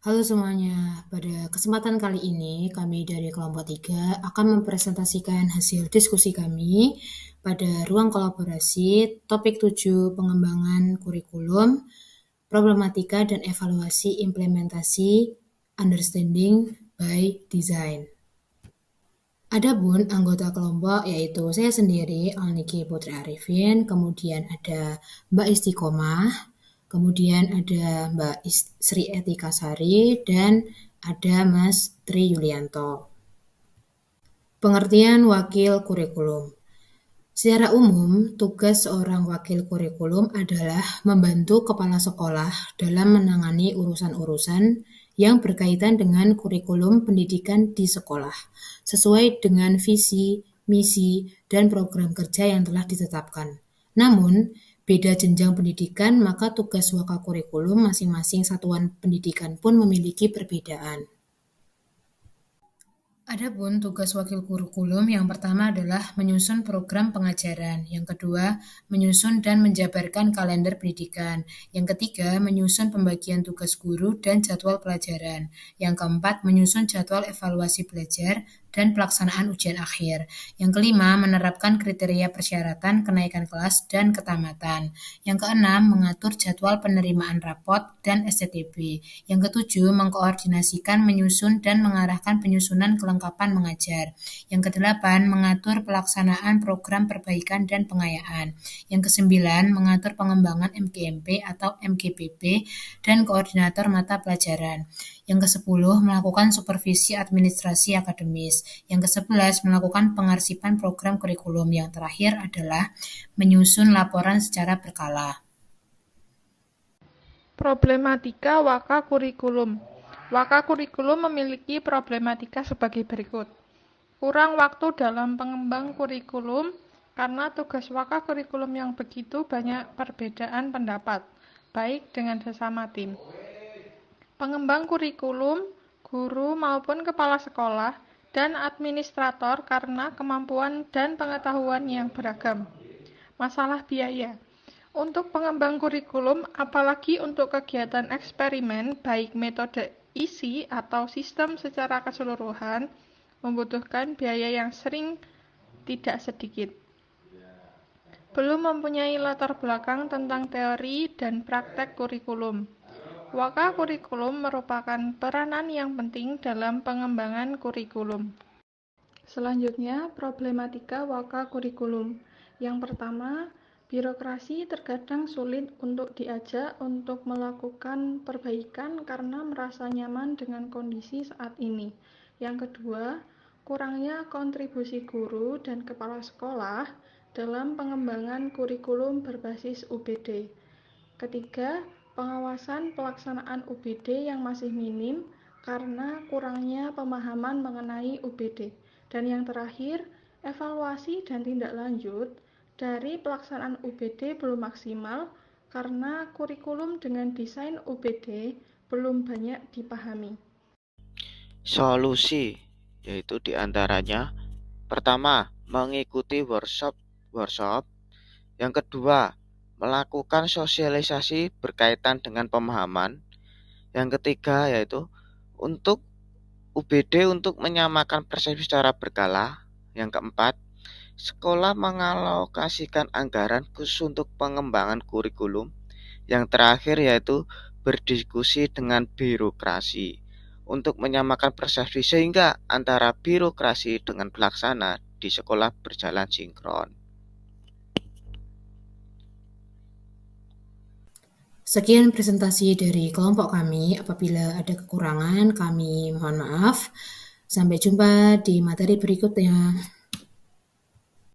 Halo semuanya, pada kesempatan kali ini kami dari kelompok 3 akan mempresentasikan hasil diskusi kami pada ruang kolaborasi topik 7 pengembangan kurikulum, problematika dan evaluasi implementasi understanding by design. Adapun anggota kelompok yaitu saya sendiri, Alniki Putri Arifin, kemudian ada Mbak Istiqomah, kemudian ada Mbak Sri Etika Sari, dan ada Mas Tri Yulianto. Pengertian wakil kurikulum. Secara umum, tugas seorang wakil kurikulum adalah membantu kepala sekolah dalam menangani urusan-urusan yang berkaitan dengan kurikulum pendidikan di sekolah, sesuai dengan visi, misi, dan program kerja yang telah ditetapkan. Namun, beda jenjang pendidikan, maka tugas wakakurikulum masing-masing satuan pendidikan pun memiliki perbedaan. Adapun tugas wakil kurikulum yang pertama adalah menyusun program pengajaran, yang kedua menyusun dan menjabarkan kalender pendidikan, yang ketiga menyusun pembagian tugas guru dan jadwal pelajaran, yang keempat menyusun jadwal evaluasi belajar dan pelaksanaan ujian akhir, yang kelima menerapkan kriteria persyaratan kenaikan kelas dan ketamatan, yang keenam mengatur jadwal penerimaan rapot dan STTB, yang ketujuh mengkoordinasikan, menyusun dan mengarahkan penyusunan kelengkapan mengajar. Yang kedelapan, mengatur pelaksanaan program perbaikan dan pengayaan. Yang kesembilan, mengatur pengembangan MGMP atau MGPP dan koordinator mata pelajaran. Yang kesepuluh, melakukan supervisi administrasi akademis. Yang kesebelas, melakukan pengarsipan program kurikulum. Yang terakhir adalah menyusun laporan secara berkala. Problematika waka kurikulum. Waka kurikulum memiliki problematika sebagai berikut. Kurang waktu dalam pengembang kurikulum karena tugas waka kurikulum yang begitu banyak perbedaan pendapat, baik dengan sesama tim. Pengembang kurikulum, guru maupun kepala sekolah, dan administrator karena kemampuan dan pengetahuan yang beragam. Masalah biaya. Untuk pengembang kurikulum, apalagi untuk kegiatan eksperimen, baik metode isi atau sistem secara keseluruhan, membutuhkan biaya yang sering tidak sedikit. Belum mempunyai latar belakang tentang teori dan praktek kurikulum. Waka kurikulum merupakan peranan yang penting dalam pengembangan kurikulum. Selanjutnya, problematika waka kurikulum. Yang pertama, birokrasi terkadang sulit untuk diajak untuk melakukan perbaikan karena merasa nyaman dengan kondisi saat ini. Yang kedua, kurangnya kontribusi guru dan kepala sekolah dalam pengembangan kurikulum berbasis UBD. Ketiga, pengawasan pelaksanaan UBD yang masih minim karena kurangnya pemahaman mengenai UBD. Dan yang terakhir, evaluasi dan tindak lanjut dari pelaksanaan UBD belum maksimal karena kurikulum dengan desain UBD belum banyak dipahami. Solusi yaitu diantaranya pertama, mengikuti workshop. Yang kedua, melakukan sosialisasi berkaitan dengan pemahaman. Yang ketiga yaitu untuk UBD untuk menyamakan persepsi secara berkala. Yang keempat, sekolah mengalokasikan anggaran khusus untuk pengembangan kurikulum. Yang terakhir yaitu berdiskusi dengan birokrasi untuk menyamakan persepsi sehingga antara birokrasi dengan pelaksana di sekolah berjalan sinkron. Sekian presentasi dari kelompok kami. Apabila ada kekurangan, kami mohon maaf. Sampai jumpa di materi berikutnya.